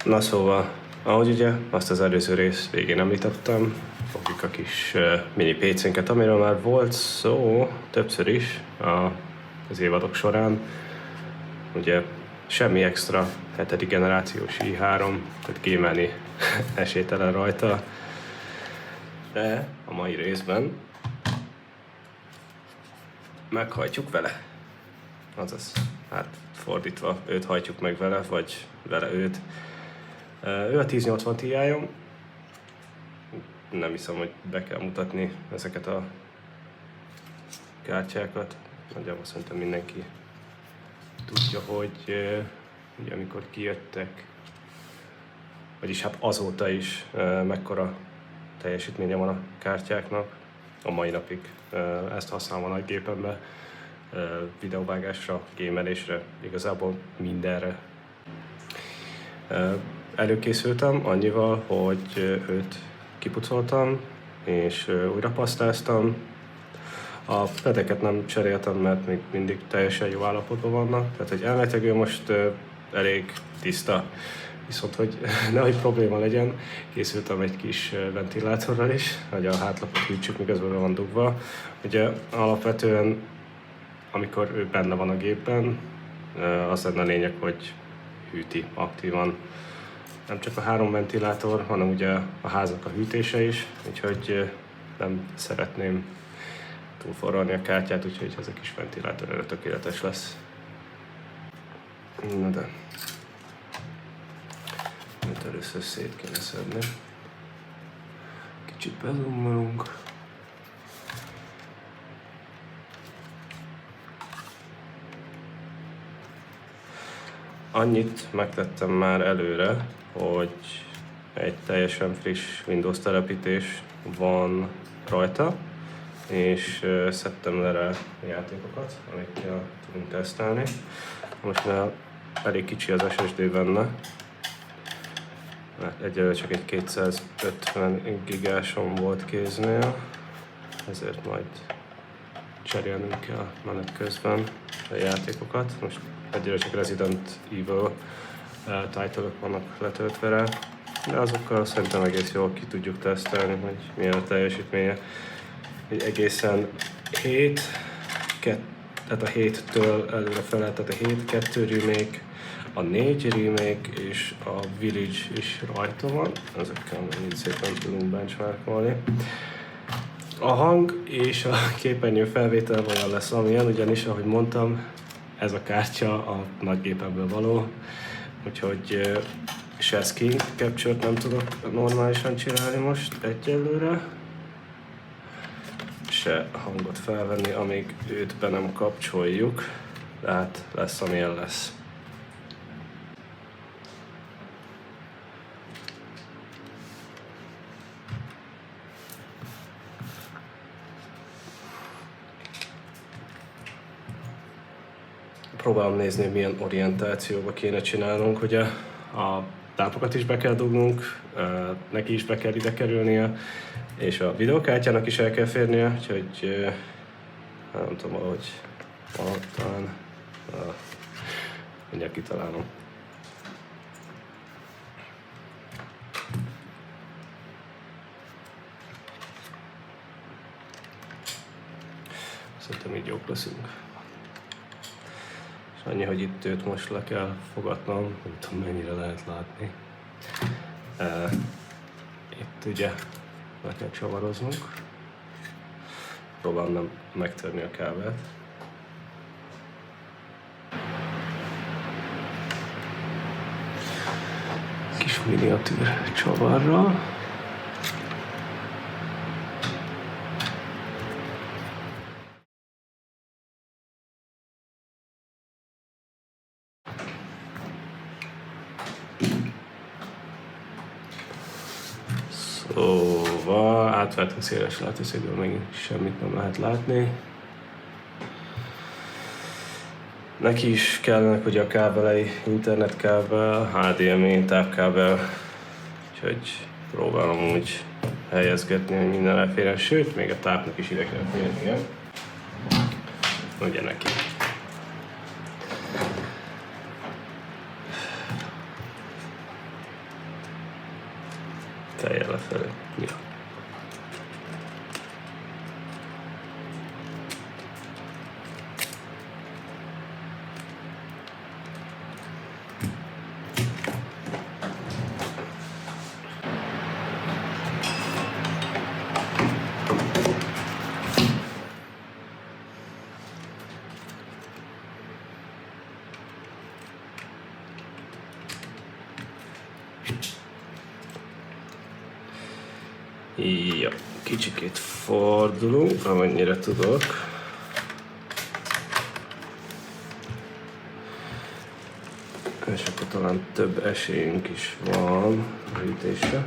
Na szóval, ahogy ugye azt az előző rész végén említettem, fogjuk a kis mini PC-nket, amiről már volt szó többször is az évadok során. Ugye semmi extra 7. generációs i3, tehát gémelni esélytelen rajta. De a mai részben meghajtjuk vele. Azaz, hát fordítva, őt hajtjuk meg vele, vagy vele őt. Ő a 1080 Ti-om. Nem hiszem, hogy be kell mutatni ezeket a kártyákat. Nagyjából szerintem mindenki tudja, hogy ugye amikor kijöttek, vagyis hát azóta is mekkora teljesítménye van a kártyáknak. A mai napig ezt használom a nagy gépembe, videóvágásra, gémelésre, igazából mindenre. Előkészültem annyival, hogy őt kipucoltam és újra pasztáztam. A pedeket nem cseréltem, mert még mindig teljesen jó állapotban vannak, tehát hogy elméletileg ő most elég tiszta. Viszont, hogy nehogy probléma legyen, készültem egy kis ventilátorral is, hogy a hátlapot hűtsük, miközben be van dugva. Ugye alapvetően, amikor ő benne van a gépben, az lenne a lényeg, hogy hűti aktívan. Nem csak a 3 ventilátor, hanem ugye a háznak a hűtése is, úgyhogy nem szeretném túlforralni a kártyát, úgyhogy ez a kis ventilátor erre tökéletes lesz. Na de, mint először szét kéne szedni. Kicsit bezumolunk. Annyit megtettem már előre, hogy egy teljesen friss Windows telepítés van rajta, és szedtem le rá játékokat, amikkel tudunk tesztelni. Most már elég kicsi az SSD benne, mert egyelőre csak egy 250 gigásom volt kéznél, ezért majd cserélnünk kell menet közben a játékokat. Most egyelőre csak Resident Evil title-ok vannak letöltve rá, de azokkal szerintem egész jól ki tudjuk tesztelni, hogy milyen a teljesítménye. Egészen 7, tehát a 7-től előrefele, tehát a 7, 2 remake, a 4 remake és a Village is rajta van, ezekkel így szépen tudunk benchmarkolni. A hang és a képernyő felvétel olyan lesz, amilyen, ugyanis, ahogy mondtam, ez a kártya a nagygépemből való, úgyhogy se screen capture-t nem tudok normálisan csinálni most egyelőre, se hangot felvenni, amíg őt be nem kapcsoljuk, tehát lesz, amilyen lesz. Próbálom nézni, hogy milyen orientációba kéne csinálnunk, ugye a tápokat is be kell dugnunk, neki is be kell ide kerülnie, és a videókártyának is el kell férnie, úgyhogy nem tudom, valahogy talán mindjárt kitalálom. Szerintem így jók leszünk. És annyi, hogy itt őt most le kell fogadnom, nem tudom mennyire lehet látni. Itt ugye le kell csavaroznunk. Próbálom nem megtörni a kábelt. Kis miniatűr csavarral. Szóval átvertünk széles látószögből, még semmit nem lehet látni. Neki is kellenek ugye a kábelei, internetkábel, HDMI, tápkábel, úgyhogy próbálom úgy helyezgetni, hogy minden elférjen, sőt, még a tápnak is ide kell férnie. Ugye neki. fejjel lefelé. Ja. Ja, kicsikét fordulunk, amennyire tudok. És akkor talán több esélyünk is van a ütésre.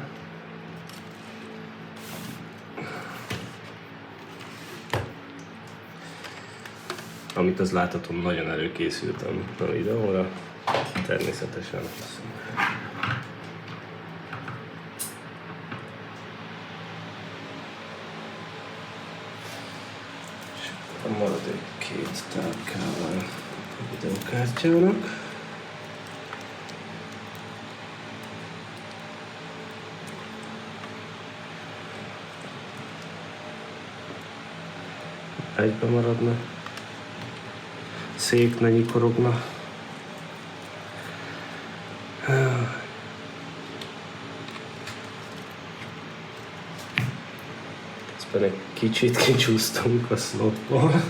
Amit az láthatom, nagyon előkészültem a videóra, természetesen. A maradék két tárkával a videókártyának. Egybe maradna. Szék ne nyikorogna. Ezt egy kicsit kicsúsztunk a slotból.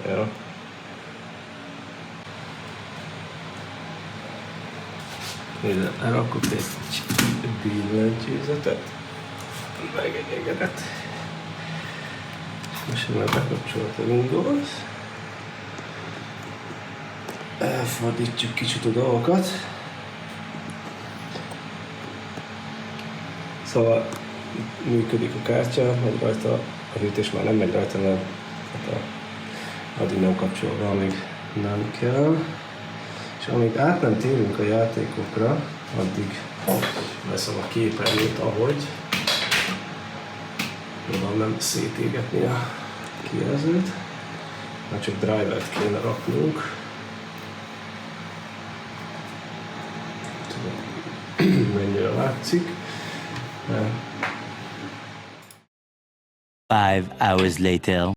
Ja. Ide elrakok egy billentyűzetet, meg egy egeret. Most már bekapcsolt a Windows. Elfordítjuk kicsit a dolgokat. Szóval működik a kártya, megy rajta, a hűtés már nem megy rajta, mert addig nem kapcsolva, amíg nem kell. És amíg át nem térünk a játékokra, addig veszem a képernyőt, ahogy próbálom nem szétégetni a kijelzőt, már csak drivert kéne raknunk. Tudom, mennyire látszik. 5 hours later.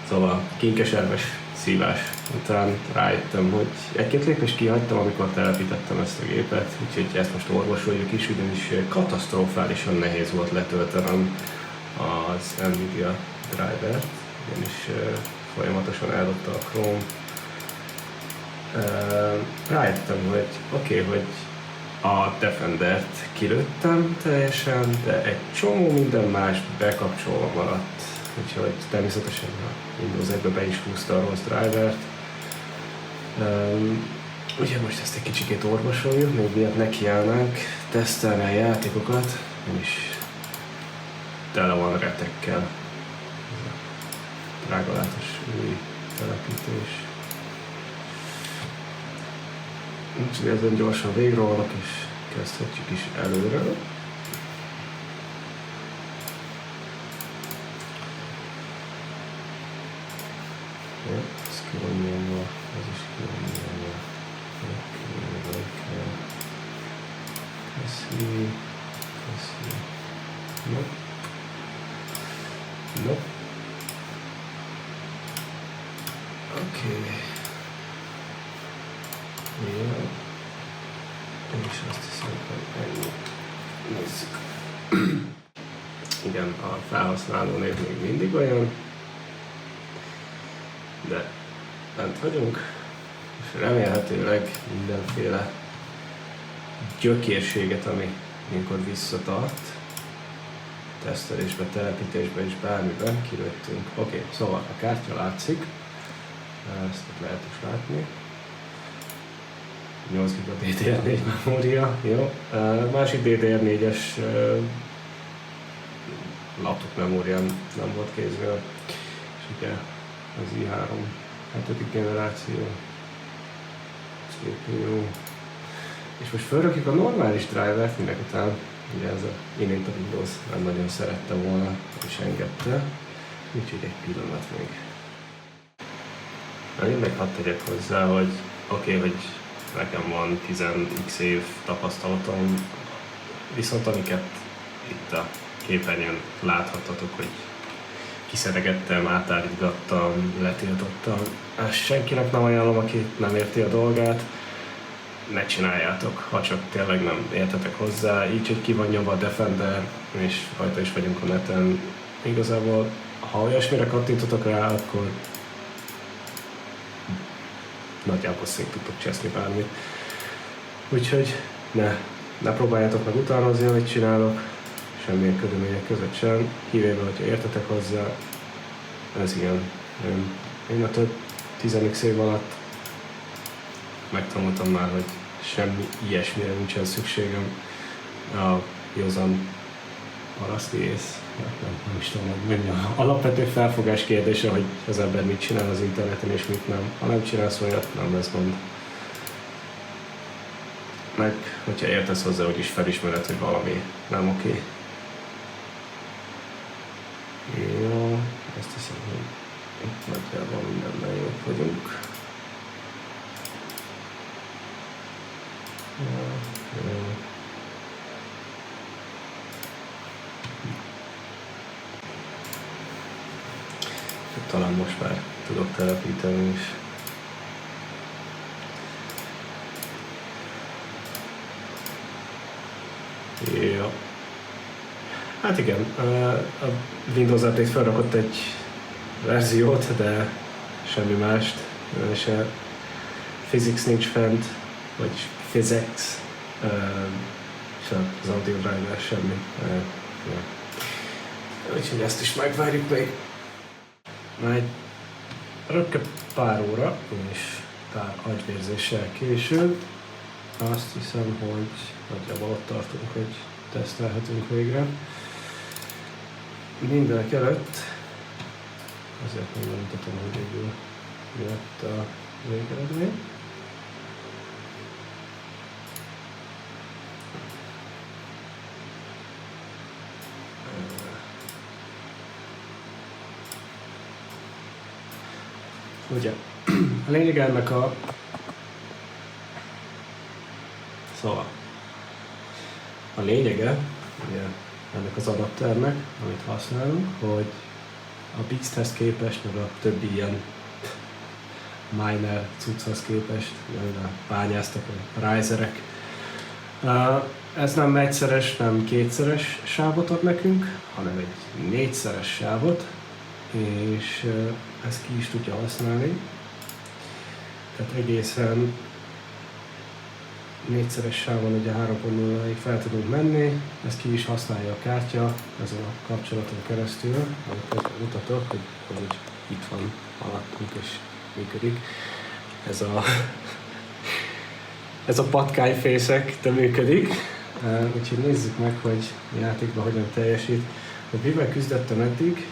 Szóval kinkeserves szívás után rájöttem, hogy egy-két lépést kihagytam, amikor telepítettem ezt a gépet, úgyhogy ezt most orvosoljuk is, ugyanis katasztrofálisan nehéz volt letöltenem az Nvidia drivert, ugyanis folyamatosan eldobta a Chrome. Rájöttem, hogy oké, hogy a Defendert kilőttem teljesen, de egy csomó minden más bekapcsolva maradt. Úgyhogy természetesen a Windows 1-be be is húzta a rossz drivert. Úgyhogy most ezt egy kicsikét orvosoljuk, még miatt nekiállnánk tesztelni a játékokat, és tele van retekkel. Drágalátos új telepítés. Úgyhogy ezen gyorsan végrólok, és kezdhetjük is előre. Ja, ez ki van nyomva, ez is ki van nyomva. Köszi. No. Oké. Ja. És azt hiszem, hogy ennyi. Nézzük. Igen, a felhasználó név még mindig olyan, de bent vagyunk, és remélhetőleg mindenféle gyökérséget, ami ilyenkor visszatart, tesztelésbe, telepítésbe és bármiben kilőttünk. Oké, szóval a kártya látszik, ezt lehet is látni. 8 GB DDR4 memória, jó. Másik DDR4-es laptop memóriám nem volt kéznél, és ugye az i3 7. generáció CPU. És most felrakjuk a normális drivert, minek után ugye ez a imént a Windows nem nagyon szerette volna, és engedte, úgyhogy egy pillanat még. Én meg hadd tegyek hozzá, hogy oké, hogy nekem van 10x év tapasztalatom Viszont amiket itt a képernyőn láthattatok, hogy kiszeregettem, átállítgattam, letiltottam, ezt senkinek nem ajánlom, aki nem érti a dolgát, ne csináljátok, ha csak tényleg nem értetek hozzá, így, hogy ki van nyomva a Defender, és rajta is vagyunk a neten. Igazából, ha olyasmire kattintotok rá, akkor nagyjából szép tudtok cseszni bármit. Úgyhogy ne próbáljátok meg utánozni, amit csinálok, semmilyen körülmények között sem, kivéve, hogyha értetek hozzá, ez ilyen. Én a több 10x év alatt megtanultam már, hogy semmi ilyesmire nincsen szükségem. A józan paraszti ész, nem is tudom, hogy mondjam, alapvető felfogás kérdése, hogy az ember mit csinál az interneten és mit nem. Ha nem csinálsz olyat, nem lesz gond. Meg, hogyha értesz hozzá, hogy is felismered, hogy valami nem oké. Jó, azt hiszem, hogy itt nagyjából mindennel jók vagyunk. Jó. Talán most már tudok telepíteni is. Jó. Hát igen, a Windows Update felrakott egy verziót, de semmi mást. Se physics nincs fent, vagy physics, se az audio driver, semmi. Ja. Úgyhogy ezt is megvárjuk még. Majd rögtön pár óra és pár agyvérzéssel később. Azt hiszem, hogy nagyjából ott tartunk, hogy tesztelhetünk végre. Mindenek előtt azért még nem mutatom, hogy végül mi lett a végeredmény. Ugye, a lényeg ennek Szóval, a lényege ugye, ennek az adapternek, amit használunk, hogy a Bixhez képest, meg a többi ilyen miner cucchoz képest, bányásztak a riserek. Ez nem egyszeres, nem kétszeres sávot ad nekünk, hanem egy négyszeres sávot, és ezt ki is tudja használni. Tehát egészen négyszeres sávon ugye 3.0-ig fel tudunk menni, ezt ki is használja a kártya ezen a kapcsolaton keresztül, amit mutatok, hogy itt van alattunk és működik. Ez a patkányfészek de működik, úgyhogy nézzük meg, hogy a játékban hogyan teljesít. Hogy mivel küzdöttem eddig,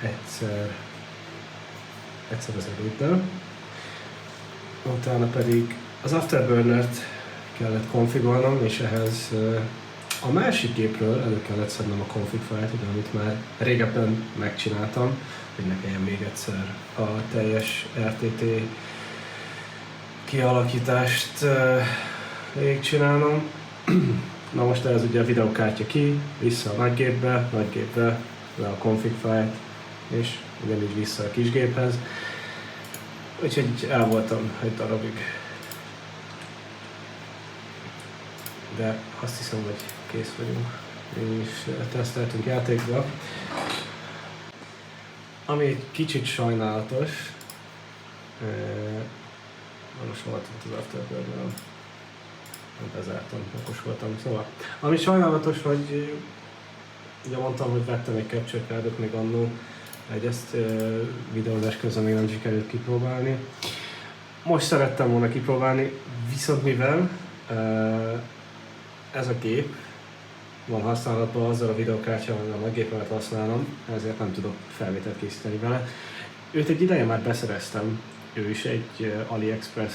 egyszer az előddel, utána pedig az Afterburnert kellett konfigolnom, és ehhez a másik gépről elő kellett szednem a config fájlt, amit már régebben megcsináltam, hogy ne kelljen még egyszer a teljes RTT kialakítást végigcsinálnom. Na most ez ugye a videokártya ki, vissza a nagygépbe, le a config fájlt, és ugyanígy vissza a kisgéphez. Úgyhogy el voltam egy darabig. De azt hiszem, hogy kész vagyunk. És teszteltünk játékba. Ami egy kicsit sajnálatos, most voltam az Afterburneren, bezártam, okos voltam, szóval. Ami sajnálatos, hogy ugye mondtam, hogy vettem egy capture cardot még annó, ezt videózás közben még nem sikerült kipróbálni. Most szerettem volna kipróbálni, viszont mivel ez a gép van használatban azzal a videokártyával, a gépemet használom, ezért nem tudok felvételt készíteni vele. Őt egy ideje már beszereztem, ő is egy AliExpress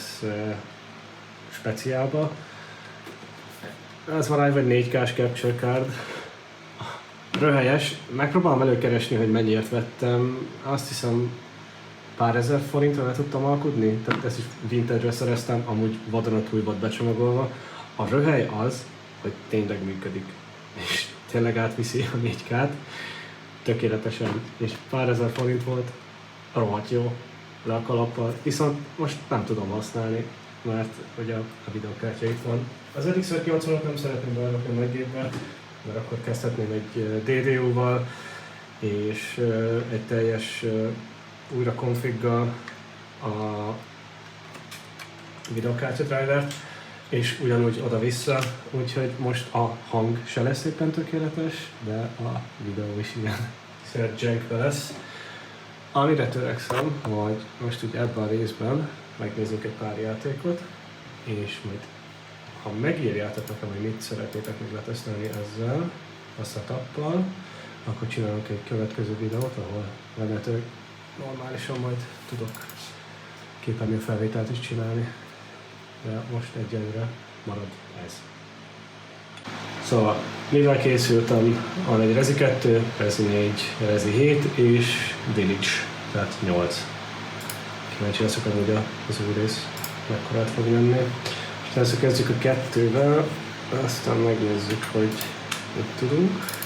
speciálba. Ez van egy 4K-s capture card. Röhelyes, megpróbálom előkeresni, hogy mennyiért vettem, azt hiszem pár ezer forintra le tudtam alkudni, tehát ezt is vintage-re szereztem, amúgy vadonatúj volt becsomagolva. A röhely az, hogy tényleg működik, és tényleg átviszi a 4K-t, tökéletesen, és pár ezer forint volt, rohadt jó le a kalappal, viszont most nem tudom használni, mert ugye a videókártya itt van. Az RX 580-ot nem szeretném berakni a nagy gépbe, mert akkor kezdhetném egy DDU-val, és egy teljes újra konfiggal a videokártya drivert, és ugyanúgy oda-vissza, úgyhogy most a hang se lesz éppen tökéletes, de a videó is ilyen jankbe lesz. Amire törekszem, hogy most ugye ebben a részben megnézzük egy pár játékot, és majd ha megírjátok nekem, hogy mit szeretnétek még letesztelni ezzel, a setuppal, akkor csinálunk egy következő videót, ahol remélhetőleg normálisan majd tudok képernyőfelvételt is csinálni. De most egyelőre marad ez. Szóval, mivel készültem, van egy Rezi 2, Rezi 4, Rezi 7 és Village, tehát 8. Kíváncsi leszek, hogy az új rész mekkorát fog menni. És először kezdjük a 2-vel, aztán megnézzük, hogy mit tudunk.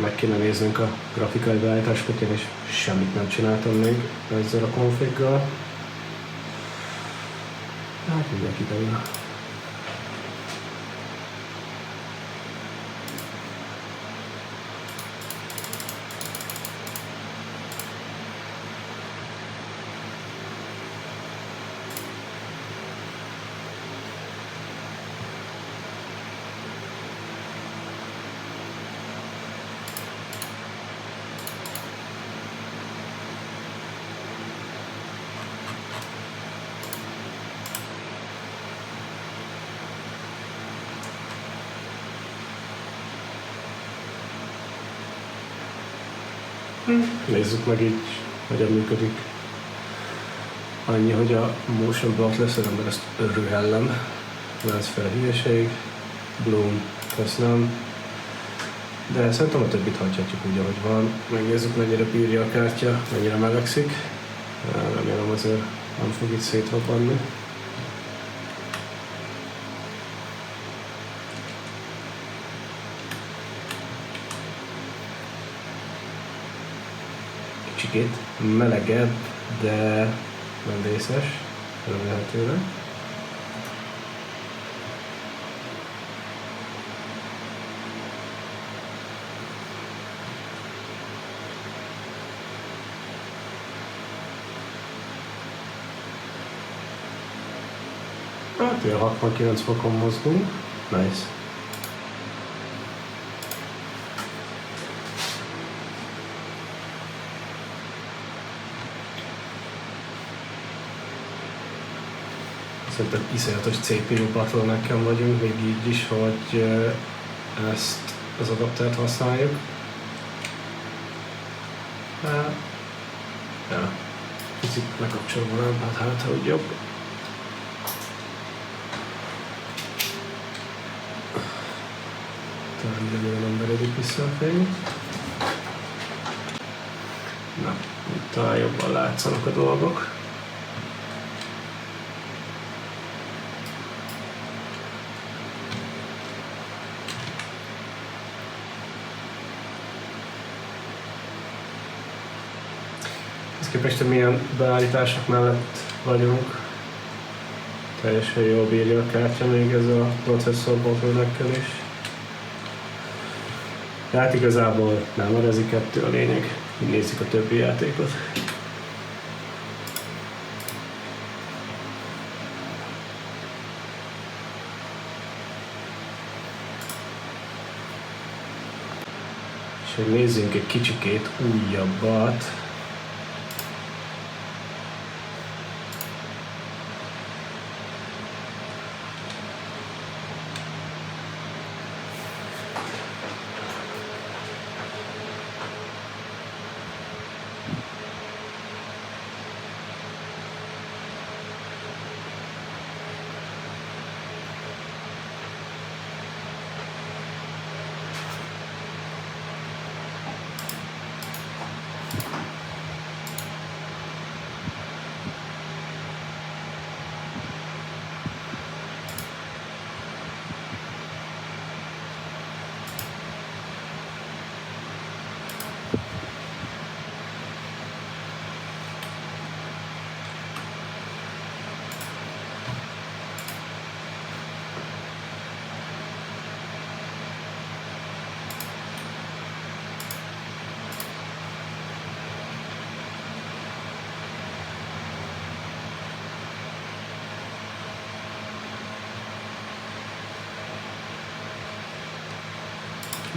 Meg kéne néznünk a grafikai beállításokat, én is semmit nem csináltam még ezzel a configgal. Hát mindjárt kiderül. Nézzük meg így, hogyan működik. Annyi, hogy a motion block lesz, mert ezt örülhellem. Lens fel hülyeség, bloom, köszönöm. De szerintem a többit hagyhatjuk úgy, ahogy van. Megnézzük, mennyire bírja a kártya, mennyire melegszik. Remélem azért nem fog itt szétrobbanni. Kicsikét melegebb, de nem vészes, remélhetőleg. Hát ilyen 69 fokon mozgunk, nice. Szerintem iszonyatos CPU bottlenecken vagyunk, még így is, hogy ezt az adaptert használjuk. Ja, picit lekapcsolom a lámpát, hát úgy jobb. Talán időben nem veredik vissza a fény. Na, talán jobban látszanak a dolgok. Ezt képest, hogy milyen beállítások mellett vagyunk, teljesen jól bírja a kártya még ez a processzor bottleneckkel is. Tehát igazából nem a Rezi 2 a lényeg, így nézzük a többi játékot. És hogy nézzünk egy kicsikét újabbat.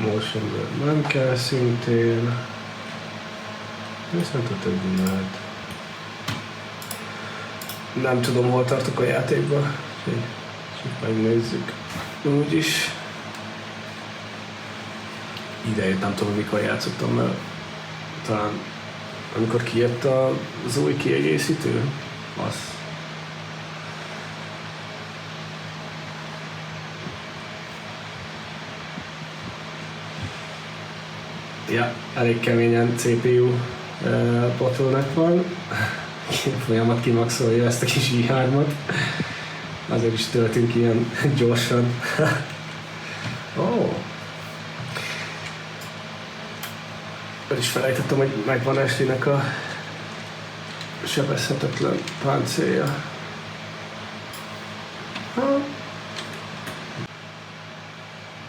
Motion blur nem kell szintén. Viszont a többi lehet. Nem tudom, hol tartok a játékban. Csak megnézzük. Úgyis. Idejét nem tudom, mikor játszottam, mert talán amikor kijött az új kiegészítő, az. Ja, elég keményen CPU bottleneck van. Folyamat kimaxolja ezt a kis i3-at. Azért is töltünk ilyen gyorsan. Oh. El is felejtettem, hogy megvan Ashley-nek a sebezhetetlen páncélja.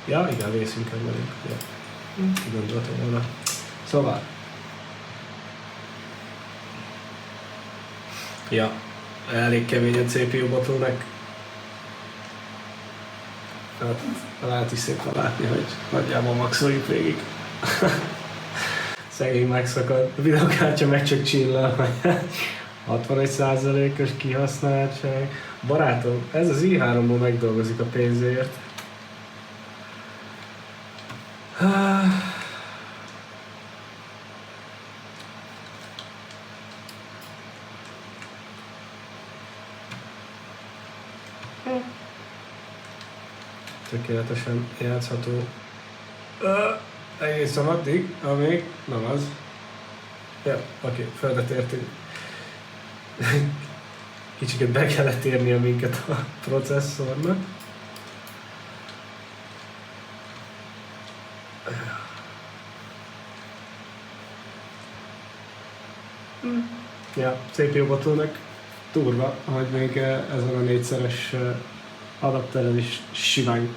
Ja, igen, vészünken vagyunk. Ja. Ki gondoltam volna. Szóval. Ja, elég kemény a CPU bottleneck. Hát, lehet is szépen látni, hogy nagyjából maxoljuk végig. Szegény megszakad. A videokártya meg csak csillal. 61%-os kihasználtság. Barátom, ez az i3-ból megdolgozik a pénzért. Tökéletesen játszható. Egészen addig, amíg nem az. Ja, oké, földet értünk. Kicsiket be kellett érnie minket a processzornak. Ja, CPU bottleneck durva, hogy még ezen a 4-szeres adapteren is simán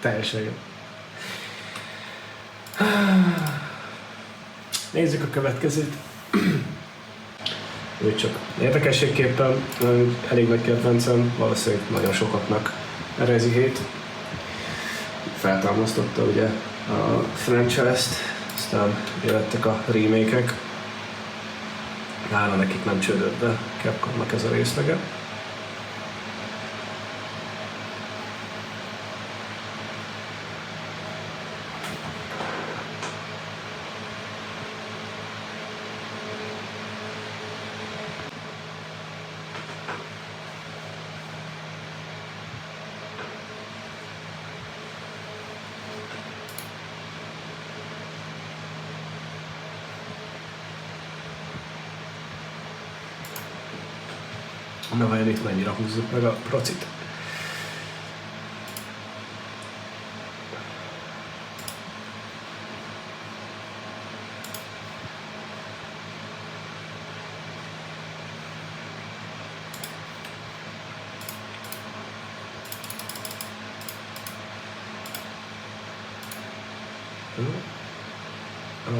teljesen jó. Nézzük a következőt. Úgy csak érdekességképpen elég nagy kedvencem, valószínűleg nagyon sokaknak a Rezi 7. Feltámasztotta ugye a franchise-t, aztán jöttek a remake-ek. Hála nekik nem csődött be Capcomnak ez a részlege. Na vajon itt mennyire húzzuk meg a procit?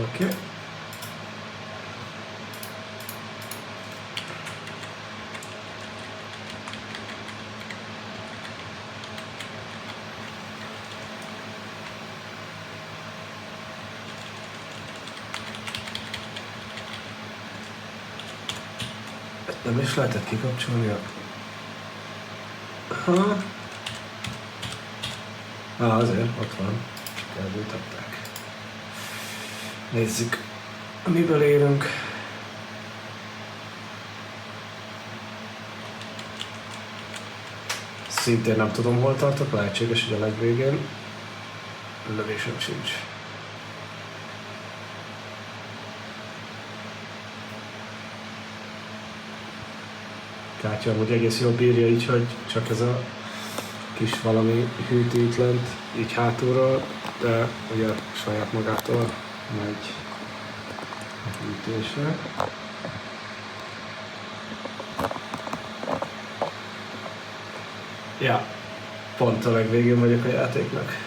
Oké. Nem is lehetett kikapcsolni a... Azért, ott van. Elbújtatták. Nézzük, miből érünk. Szintén nem tudom, hol tartok, lehetséges, hogy a legvégén. Lövésem sincs. Kártya amúgy egész jól bírja így, hogy csak ez a kis valami hűti itt lent, így hátulról, de ugye saját magától megy a hűtésre. Ja, pont a legvégén vagyok a játéknak.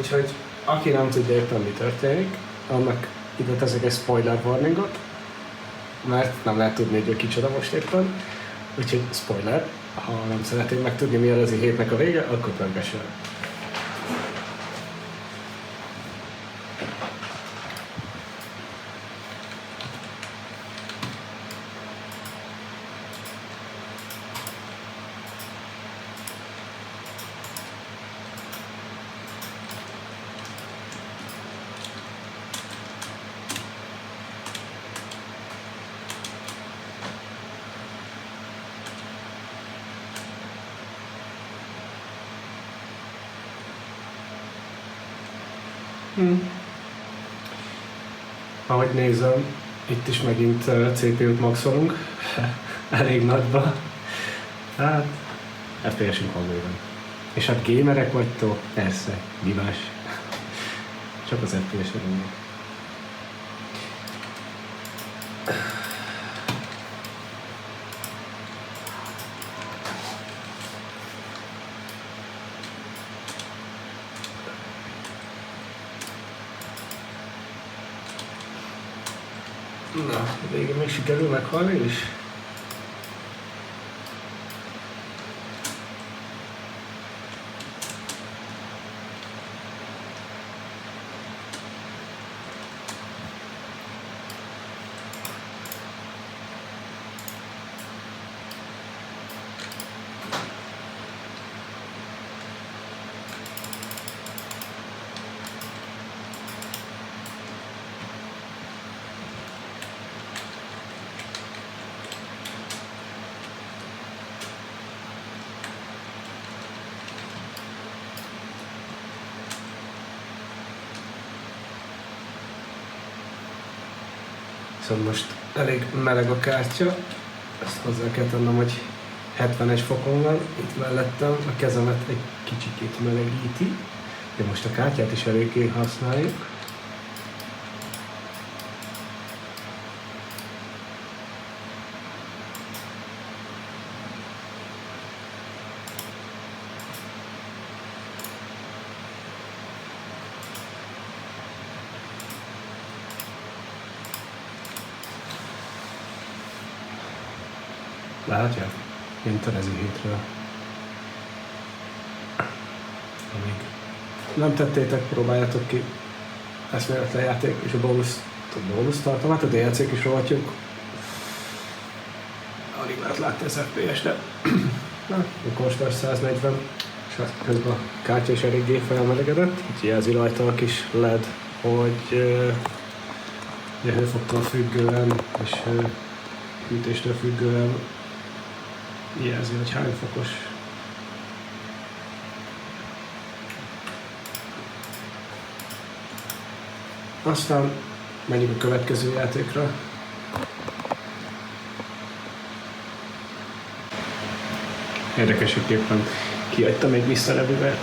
Úgyhogy aki nem tudja éppen mi történik, annak ide teszek egy spoiler warningot, mert nem lehet tudni, hogy ő kicsoda most éppen. Úgyhogy spoiler, ha nem szeretnéd megtudni, mi az hétnek a vége, akkor pörgess el. Ahogy nézem, itt is megint CPU-t maxolunk, elég nagyba. Hát, FPS-ünk van bőven. És hát gamerek vagytok? Persze, divás. Csak az FPS-ünk. Na, végén még sikerül meghalni is? Viszont most elég meleg a kártya, ezt hozzá kell tennem, hogy 71 fokon van, itt mellettem a kezemet egy kicsikét melegíti, de most a kártyát is eléggé használjuk. Látják? Mint a Rezi hétről. Amíg nem tettétek, próbáljátok ki eszméletlen játék és a bónusz tartalmat, a DLC-k is rovatjuk. Alig lehet látni az FPS, de na, kóstar 140, és hát közben a kártya is eléggé felmelegedett, így jelzi rajta a kis LED, hogy hőfoktól függően és hűtéstől függően jelzi, hogy hány fokos. Aztán menjünk a következő játékra. Érdekességképpen kiadtam egy Mr. Everywhere,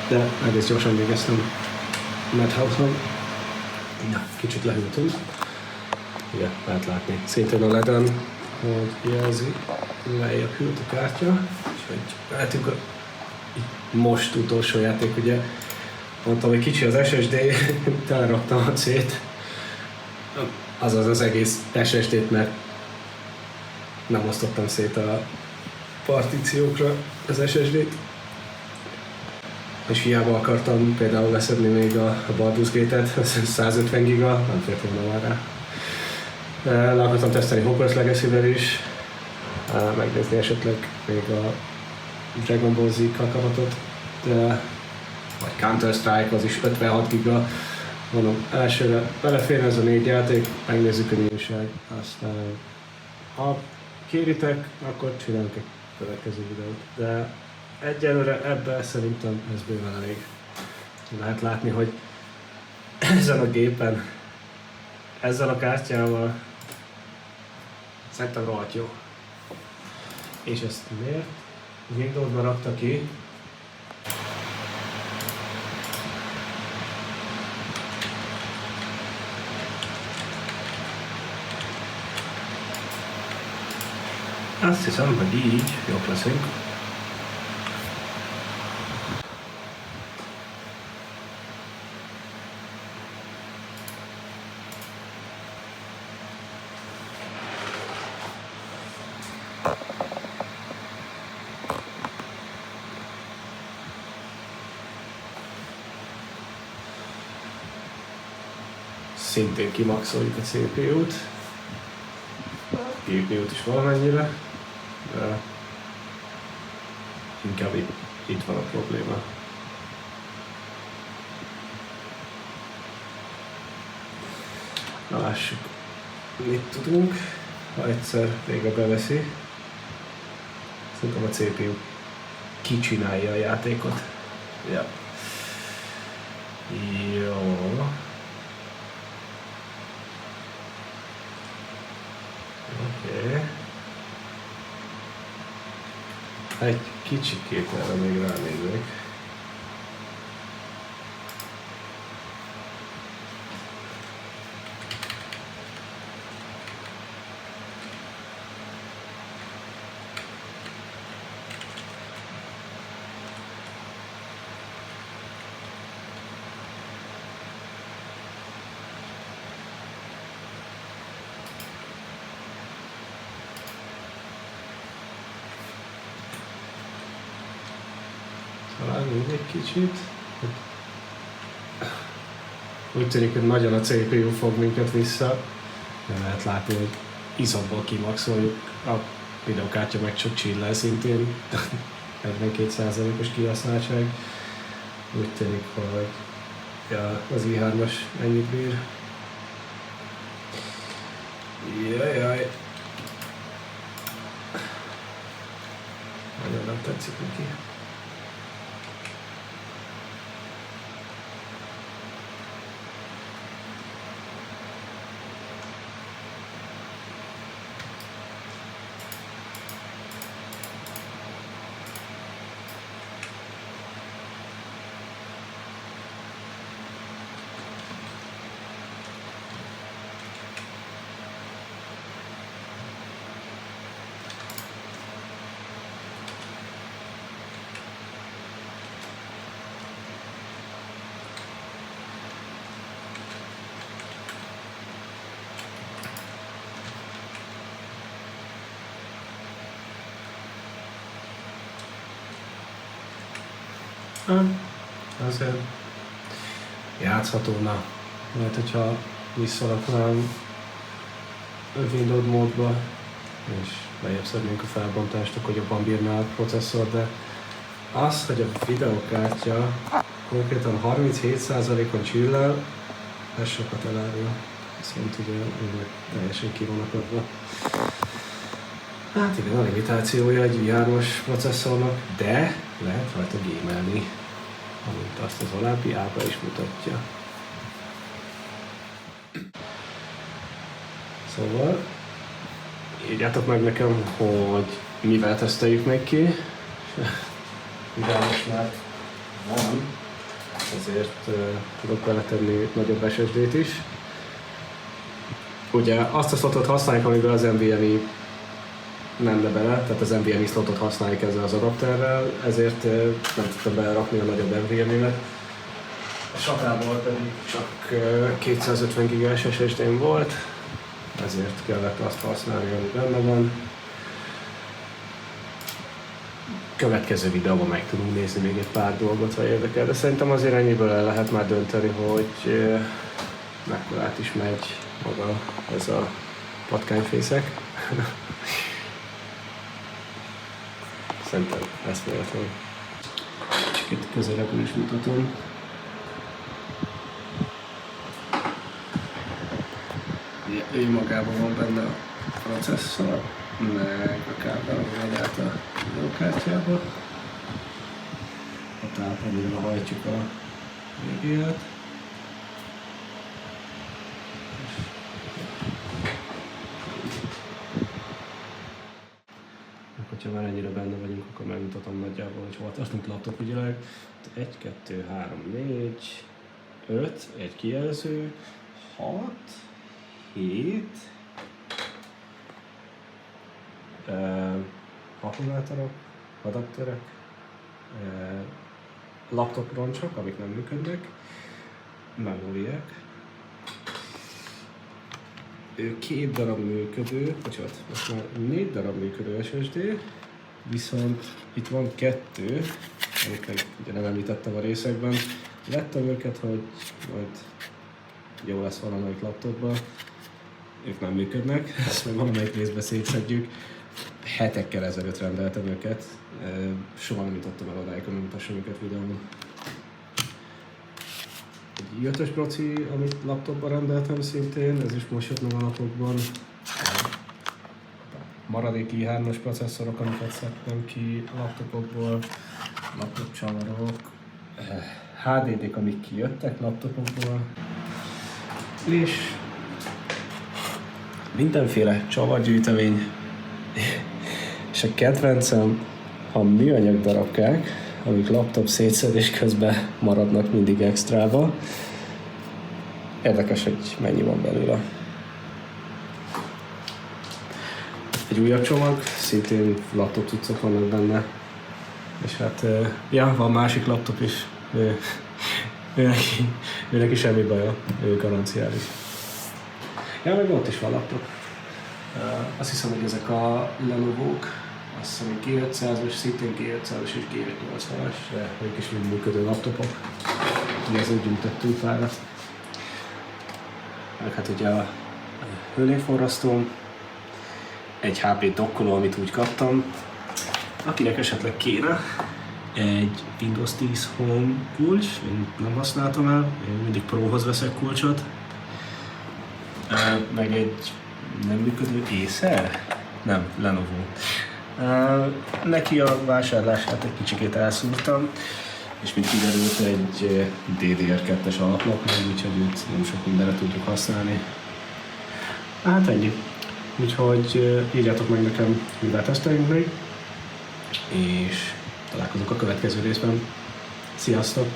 de egész gyorsan végeztem Madhouse-on. Na, kicsit lehűltünk. Ugye, lehet látni szintén a LED-en, hogy jelzi, lejjebb hűlt a kártya, úgyhogy lehetünk a most utolsó játék, ugye mondtam, hogy kicsi az SSD, teleraktam a C-t, azaz az egész SSD-t, mert nem osztottam szét a partíciókra az SSD-t, és hiába akartam például leszedni még a Baldur's Gate-et, 150 giga, nem fért volna már rá. Le akartam tesztelni Hogwarts Legacy-vel is, megnézni esetleg még a Dragon Ball Z kakavatot, de vagy Counter-Strike, az is 56 giga. Mondom, elsőre belefér ez a 4 játék, megnézzük a nyílság, aztán ha kéritek, akkor csinálunk egy következő videót. De egyelőre ebben szerintem ez bőven elég. Lehet látni, hogy ezen a gépen, ezzel a kártyával szerintem rohadt jó. És ezt miért? Windows-ban rakta ki. Azt hiszem, hogy így jobb leszünk. szintén kimaxoljuk a CPU-t, a GPU-t is valamennyire, de inkább itt van a probléma. Na lássuk, mit tudunk, ha egyszer végre beveszi. Szerintem a CPU kicsinálja a játékot. Ja. Jó. Oké. Egy kicsikét erre még ránézek. Talán még egy kicsit. Úgy tűnik, hogy nagyon a CPU fog minket vissza. Nem lehet látni, hogy izomból kimaxoljuk. A videokártya meg csak chill szintén. 42%-os kihasználtság. Úgy tűnik, hogy ja, az i3-as ennyit bír. Jajjaj. Nagyon nem tetszik neki. Azért játszhatóna. Mert hogyha visszaraknám Windows módba, és lejjebb szednénk a felbontást, akkor jobban bírná a processzor, de az, hogy a videokártya konkrétan 37%-on chill-el, ez sokat elárul. Viszont ugye teljesen ki van akadva. Hát igen, a limitációja egy i3-as processzornak, de lehet rajta gémelni, amint azt az alábbi ábra is mutatja. Szóval írjátok meg nekem, hogy mivel teszteljük még ki. Mivel most már van, ezért tudok beletenni nagyobb SSD-t is. Ugye azt a slotot használjuk, amiből az NVMe nem bele, tehát az NVMe slotot használjuk ezzel az adapterrel, ezért nem tudtam belerakni a nagyobb NVMe-met. A SATA-ból pedig csak 250 GB-s SSD-m volt, ezért kellett azt használni, ami benne van. Következő videóban meg tudunk nézni még egy pár dolgot, ha érdekel, de szerintem azért ennyiből el lehet már dönteni, hogy mekkorát is megy maga ez a patkányfészek. Szerintem eszméletlen. Csak itt közelebbül is mutatom. Ő magában van benne a processzor, meg a kábel, ami megy át a videókártyába. A táp, amire hajtjuk a VGA-t. Ha már ennyire benne vagyunk, akkor megmutatom nagyjából, hogy hol tartunk laptopügyileg. 1, 2, 3, 4, 5, egy kijelző, 6, 7, akkumulátorok, adapterek, laptop roncsok, amik nem működnek, memóriák, 2 darab működő, bocsánat, most már 4 darab működő SSD, viszont itt van 2, amiket ugye nem említettem a részekben. Lettem őket, hogy majd jó lesz valamelyik laptopban. Ők nem működnek, ezt meg valamelyik részben szétszedjük. Hetekkel ezelőtt rendeltem őket, soha nem jutottam el odáig, hogy mutassam őket videón. Egy i5-ös proci, amit laptopban rendeltem szintén, ez is most jött meg a napokban. Maradék i3-as processzorok, amiket szedtem ki a laptopokból, laptopcsavarok, HDD-k, amik kijöttek laptopokból, és mindenféle csavargyűjtemény, és a kedvencem a műanyag darabkák, amik laptop szétszedés közben maradnak mindig extrába. Érdekes, hogy mennyi van belőle. Egy újabb csomag, szintén laptop cuccok vannak benne. És hát, ja, van másik laptop is. Őneki semmi baja, ő garanciális. Ja, meg ott is van laptop. Azt hiszem, hogy ezek a Lenovo-k, azt hiszem, hogy G500-as, szintén G500-as és G580-as, de ők is mind működő laptopok. Ugye ezért gyűjtöttünk párat. Meg hát ugye a hőlényforrasztóm, egy HP dokkoló, amit úgy kaptam. Akinek esetleg kéne, egy Windows 10 Home kulcs, én nem használtam el, én mindig Prohoz veszek kulcsot. Meg egy nem működő Acer? Nem, Lenovo. Neki a vásárlását egy kicsikét elszúrtam, és mint kiderült egy DDR2-es alaplap, úgyhogy őt nem sok mindenre tudjuk használni. Hát ennyi. Úgyhogy írjátok meg nekem, mivel teszteljünk még, és találkozunk a következő részben. Sziasztok!